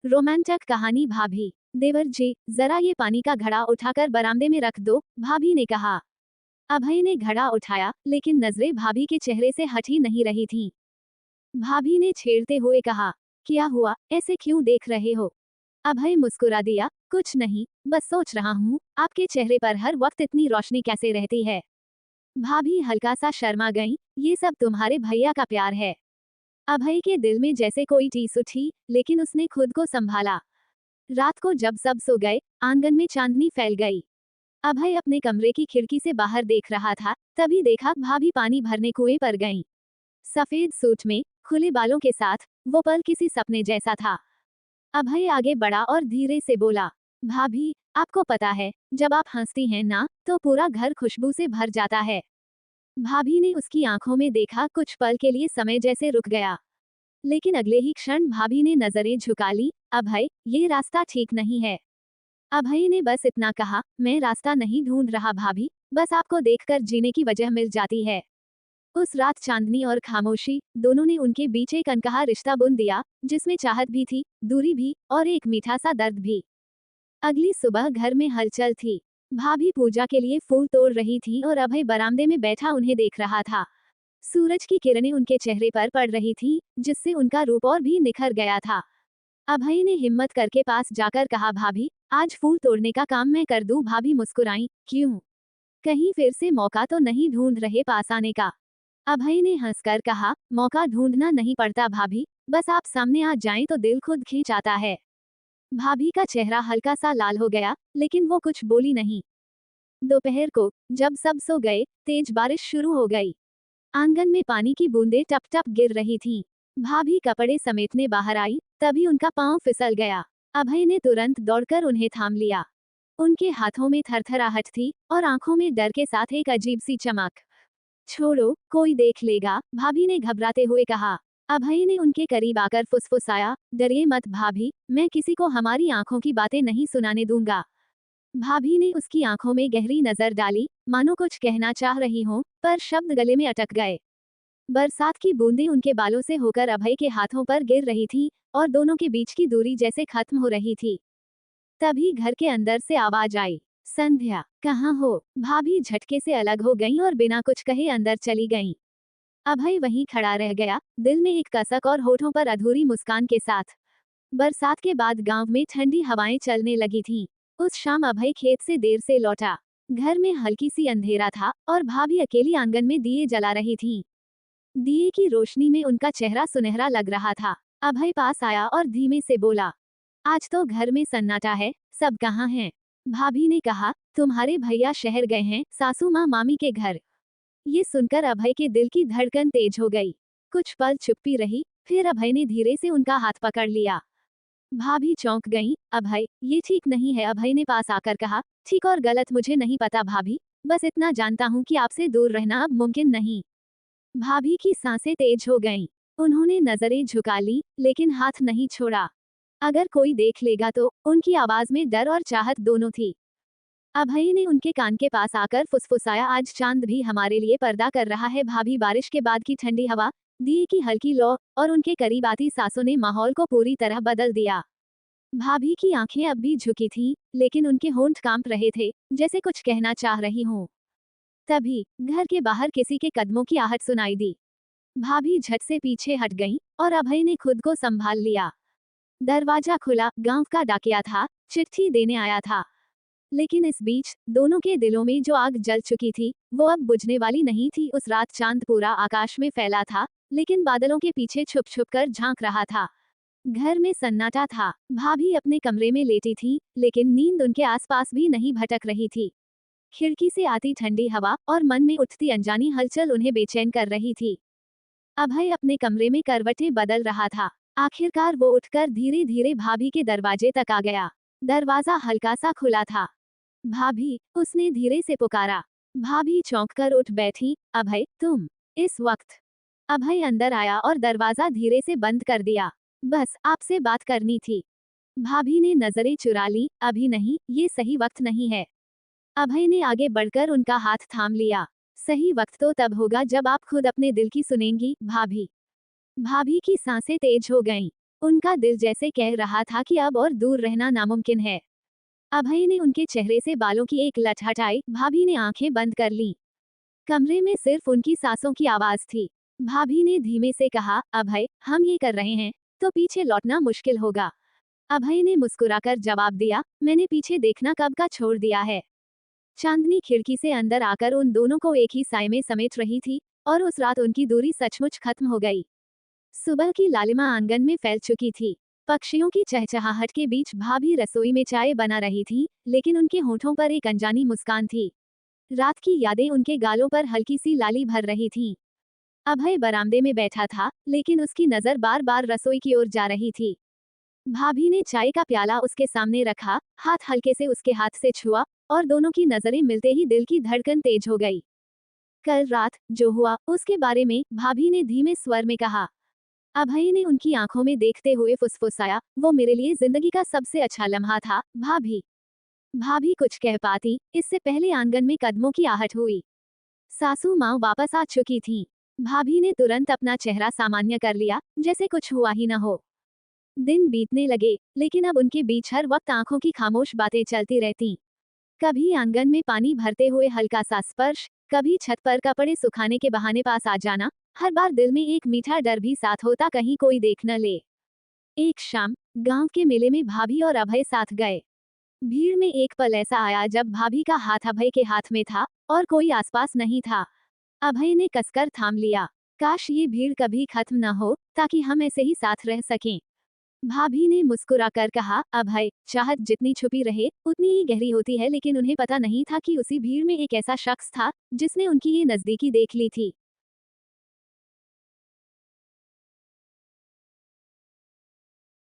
रोमांचक कहानी। भाभी, देवर जी जरा ये पानी का घड़ा उठाकर बरामदे में रख दो, भाभी ने कहा। अभय ने घड़ा उठाया, लेकिन नजरें भाभी के चेहरे से हट ही नहीं रही थीं। भाभी ने छेड़ते हुए कहा, क्या हुआ, ऐसे क्यों देख रहे हो? अभय मुस्कुरा दिया, कुछ नहीं, बस सोच रहा हूँ आपके चेहरे पर हर वक्त इतनी रोशनी कैसे रहती है। भाभी हल्का सा शर्मा गईं, ये सब तुम्हारे भैया का प्यार है। अभय के दिल में जैसे कोई टीस उठी, लेकिन उसने खुद को संभाला। रात को जब सब सो गए, आंगन में चांदनी फैल गई। अभय अपने कमरे की खिड़की से बाहर देख रहा था, तभी देखा भाभी पानी भरने कुएं पर गईं। सफेद सूट में, खुले बालों के साथ, वो पल किसी सपने जैसा था। अभय आगे बढ़ा और धीरे से बोला, भाभी, आपको पता है, जब आप हंसती हैं ना, तो पूरा घर खुशबू से भर जाता है। भाभी ने उसकी आंखों में देखा, कुछ पल के लिए समय जैसे रुक गया। लेकिन अगले ही क्षण भाभी ने नजरें झुका ली। अभय, ये रास्ता ठीक नहीं है। अभय ने बस इतना कहा, मैं रास्ता नहीं ढूंढ रहा भाभी, बस आपको देखकर जीने की वजह मिल जाती है। उस रात चांदनी और खामोशी, दोनों ने उनके बीच एक अनकहा रिश्ता बुन दिया, जिसमें चाहत भी थी, दूरी भी, और एक मीठा सा दर्द भी। अगली सुबह घर में हलचल थी। भाभी पूजा के लिए फूल तोड़ रही थी और अभय बरामदे में बैठा उन्हें देख रहा था। सूरज की किरणें उनके चेहरे पर पड़ रही थी, जिससे उनका रूप और भी निखर गया था। अभय ने हिम्मत करके पास जाकर कहा, भाभी, आज फूल तोड़ने का काम मैं कर दूं। भाभी मुस्कुराई, क्यों? कहीं फिर से मौका तो नहीं ढूंढ रहे पास आने का? अभय ने हंसकर कहा, मौका ढूंढना नहीं पड़ता भाभी, बस आप सामने आ जाएं तो दिल खुद खींच आता है। भाभी का चेहरा हल्का सा लाल हो गया, लेकिन वो कुछ बोली नहीं। दोपहर को, जब सब सो गए, तेज बारिश शुरू हो गई। आंगन में पानी की बूंदें टप टप गिर रही थीं। भाभी कपड़े समेटने बाहर आई, तभी उनका पांव फिसल गया। अभय ने तुरंत दौड़कर उन्हें थाम लिया। उनके हाथों में थरथराहट थी और आंखों में डर के साथ एक अजीब सी चमक। छोड़ो, कोई देख लेगा, भाभी ने घबराते हुए कहा। अभय ने उनके करीब आकर फुसफुसाया, डरिए मत भाभी, मैं किसी को हमारी आंखों की बातें नहीं सुनाने दूंगा। भाभी ने उसकी आंखों में गहरी नजर डाली, मानो कुछ कहना चाह रही हो, पर शब्द गले में अटक गए। बरसात की बूंदें उनके बालों से होकर अभय के हाथों पर गिर रही थी, और दोनों के बीच की दूरी जैसे खत्म हो रही थी। तभी घर के अंदर से आवाज आई, संध्या, कहाँ हो? भाभी झटके से अलग हो गईं और बिना कुछ कहे अंदर चली गईं। अभय वहीं खड़ा रह गया, दिल में एक कसक और होठों पर अधूरी मुस्कान के साथ। बरसात के बाद गांव में ठंडी हवाएं चलने लगी थीं। उस शाम अभय खेत से देर से लौटा। घर में हल्की सी अंधेरा था और भाभी अकेली आंगन में दिए जला रही थीं। दिए की रोशनी में उनका चेहरा सुनहरा लग रहा था। अभय पास आया और धीमे से बोला, आज तो घर में सन्नाटा है, सब कहाँ हैं? भाभी ने कहा, तुम्हारे भैया शहर गए हैं, सासू माँ मामी के घर। ये सुनकर अभय के दिल की धड़कन तेज हो गई। कुछ पल चुप्पी रही, फिर अभय ने धीरे से उनका हाथ पकड़ लिया। भाभी चौंक गईं, अभय, ये ठीक नहीं है। अभय ने पास आकर कहा, ठीक और गलत मुझे नहीं पता भाभी, बस इतना जानता हूँ कि आपसे दूर रहना अब मुमकिन नहीं। भाभी की सांसें तेज हो गईं। उन्होंने नजरें झुका ली, लेकिन हाथ नहीं छोड़ा। अगर कोई देख लेगा तो, उनकी आवाज में डर और चाहत दोनों थी। अभय ने उनके कान के पास आकर फुसफुसाया, आज चांद भी हमारे लिए पर्दा कर रहा है। भाभी, बारिश के बाद की ठंडी हवा, दिए की हल्की लौ और उनके करीब आती सांसों ने माहौल को पूरी तरह बदल दिया। भाभी की आंखें अब भी झुकी थीं, लेकिन उनके होंठ कांप रहे थे, जैसे कुछ कहना चाह रही हों। तभी घर के बाहर किसी के कदमों की आहट सुनाई दी। भाभी झट से पीछे हट गईं और अभय ने खुद को संभाल लिया। दरवाजा खुला, गांव का डाकिया था, चिट्ठी देने आया था। लेकिन इस बीच दोनों के दिलों में जो आग जल चुकी थी, वो अब बुझने वाली नहीं थी। उस रात चांद पूरा आकाश में फैला था, लेकिन बादलों के पीछे छुप छुप कर झांक रहा था। घर में सन्नाटा था। भाभी अपने कमरे में लेटी थी, लेकिन नींद उनके आसपास भी नहीं भटक रही थी। खिड़की से आती ठंडी हवा और मन में उठती अनजानी हलचल उन्हें बेचैन कर रही थी। अभय अपने कमरे में करवटें बदल रहा था। आखिरकार वो उठकर धीरे धीरे भाभी के दरवाजे तक आ गया। दरवाजा हल्का सा खुला था। भाभी, उसने धीरे से पुकारा। भाभी चौंककर उठ बैठी, अभय, तुम? इस वक्त? अभय अंदर आया और दरवाजा धीरे से बंद कर दिया। बस आपसे बात करनी थी। भाभी ने नजरें चुरा ली, अभी नहीं, ये सही वक्त नहीं है। अभय ने आगे बढ़कर उनका हाथ थाम लिया। सही वक्त तो तब होगा जब आप खुद अपने दिल की सुनेंगी, भाभी। भाभी की सांसें तेज हो गईं। उनका दिल जैसे कह रहा था कि अब और दूर रहना नामुमकिन है। अभय ने उनके चेहरे से बालों की एक लट हटाई। भाभी ने आंखें बंद कर लीं। कमरे में सिर्फ उनकी सांसों की आवाज थी। भाभी ने धीमे से कहा, अभय, हम ये कर रहे हैं तो पीछे लौटना मुश्किल होगा। अभय ने मुस्कुराकर जवाब दिया, मैंने पीछे देखना कब का छोड़ दिया है। चांदनी खिड़की से अंदर आकर उन दोनों को एक ही साए में समेट रही थी और उस रात उनकी दूरी सचमुच खत्म हो गई। सुबह की लालिमा आंगन में फैल चुकी थी। पक्षियों की चहचहाहट के बीच भाभी रसोई में चाय बना रही थी, लेकिन उनके होठों पर एक अनजानी मुस्कान थी। रात की यादें उनके गालों पर हल्की सी लाली भर रही थीं। अभय बरामदे में बैठा था, लेकिन उसकी नजर बार बार रसोई की ओर जा रही थी। भाभी ने चाय का प्याला उसके सामने रखा, हाथ हल्के से उसके हाथ से छुआ और दोनों की नजरें मिलते ही दिल की धड़कन तेज हो गई। कल रात जो हुआ उसके बारे में भाभी ने धीमे स्वर में कहा। अभय ने उनकी आंखों में देखते हुए फुसफुसाया, वो मेरे लिए जिंदगी का सबसे अच्छा लम्हा था, भाभी। भाभी कुछ कह पाती, इससे पहले आंगन में कदमों की आहट हुई। सासू माँ वापस आ चुकी थीं। भाभी ने तुरंत अपना चेहरा सामान्य कर लिया, जैसे कुछ हुआ ही न हो। दिन बीतने लगे, लेकिन अब उनके बीच हर वक्त आंखों की खामोश बातें चलती रहतीं। कभी आंगन में पानी भरते हुए हल्का सा स्पर्श, कभी छत पर कपड़े सुखाने के बहाने पास आ जाना। हर बार दिल में एक मीठा डर भी साथ होता, कहीं कोई देख न ले। एक शाम गांव के मेले में भाभी और अभय साथ गए। भीड़ में एक पल ऐसा आया जब भाभी का हाथ अभय के हाथ में था और कोई आसपास नहीं था। अभय ने कसकर थाम लिया। काश ये भीड़ कभी खत्म न हो, ताकि हम ऐसे ही साथ रह सकें। भाभी ने मुस्कुराकर कहा, अभय, चाहत जितनी छुपी रहे उतनी ही गहरी होती है, लेकिन उन्हें पता नहीं था कि उसी भीड़ में एक ऐसा शख्स था जिसने उनकी ये नजदीकी देख ली थी।